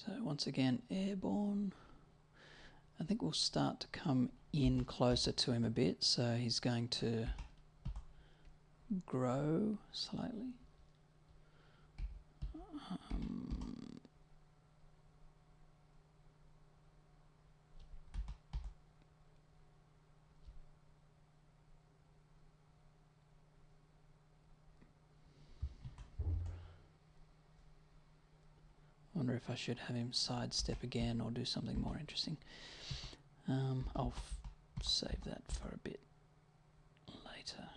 So once again, airborne. I think we'll start to come in closer to him a bit, so he's going to grow slightly. Wonder if I should have him sidestep again or do something more interesting. I'll save that for a bit later.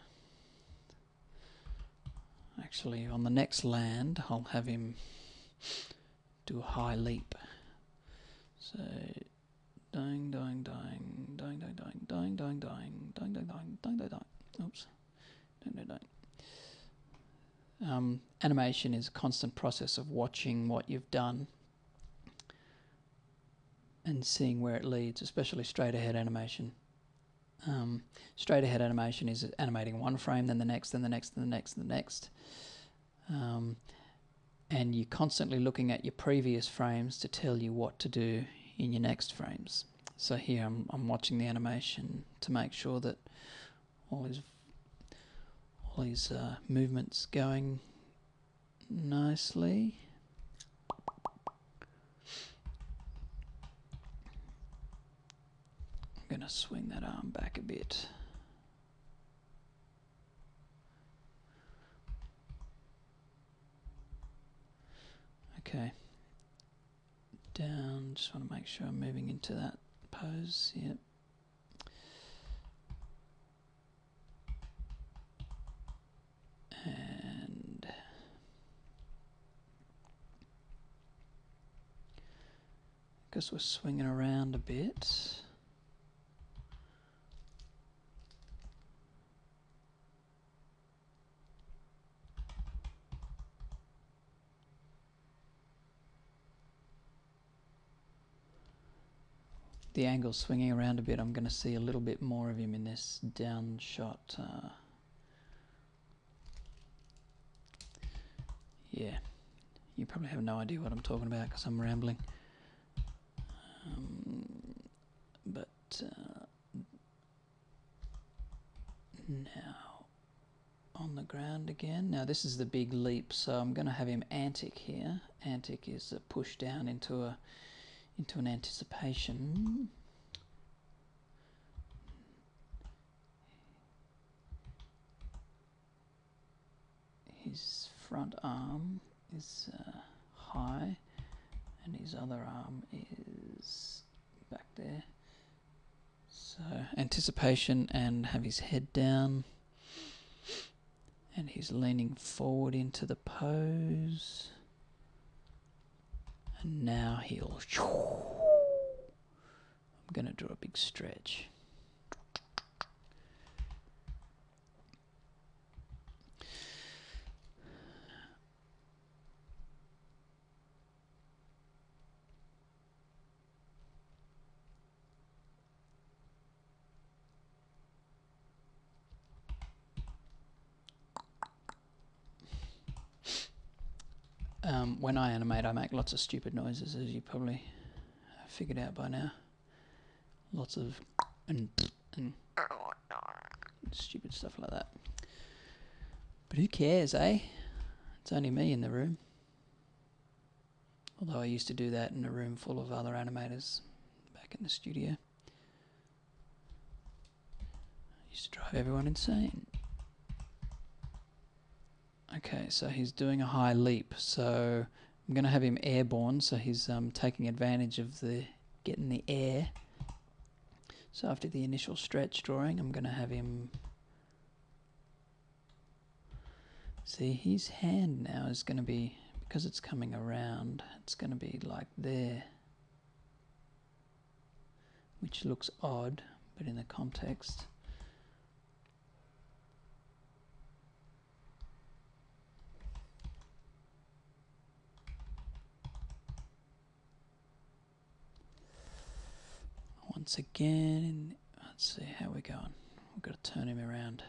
Actually, on the next land, I'll have him do a high leap. So, dying, dying, dying, dying, dying, dying, dying, dying, dying, dying, dying, dying, dying, dying, dying. Oops. Dying, dying, dying. Animation is a constant process of watching what you've done and seeing where it leads, especially straight ahead animation. Straight ahead animation is animating one frame, then the next, then the next, then the next, then the next. And you're constantly looking at your previous frames to tell you what to do in your next frames. So here I'm watching the animation to make sure that all his movements going nicely. I'm going to swing that arm back a bit. Okay. Down, just want to make sure I'm moving into that pose. Yep. And because we're swinging around a bit. The angle's swinging around a bit. I'm going to see a little bit more of him in this down shot. Yeah, you probably have no idea what I'm talking about because I'm rambling. But now on the ground again. Now this is the big leap, so I'm going to have him antic here. Antic is a push down into an anticipation. His front arm is high and his other arm is back there. So anticipation, and have his head down, and he's leaning forward into the pose. And now he'll... I'm going to draw a big stretch. When I animate, I make lots of stupid noises, as you probably figured out by now. Lots of and stupid stuff like that. But who cares, eh? It's only me in the room. Although I used to do that in a room full of other animators back in the studio. I used to drive everyone insane. Okay, so he's doing a high leap, so I'm going to have him airborne, so he's taking advantage of getting the air. So after the initial stretch drawing, I'm going to have him... See, his hand now is going to be, because it's coming around, it's going to be like there. Which looks odd, but in the context... Once again, let's see how we're going. We've got to turn him around.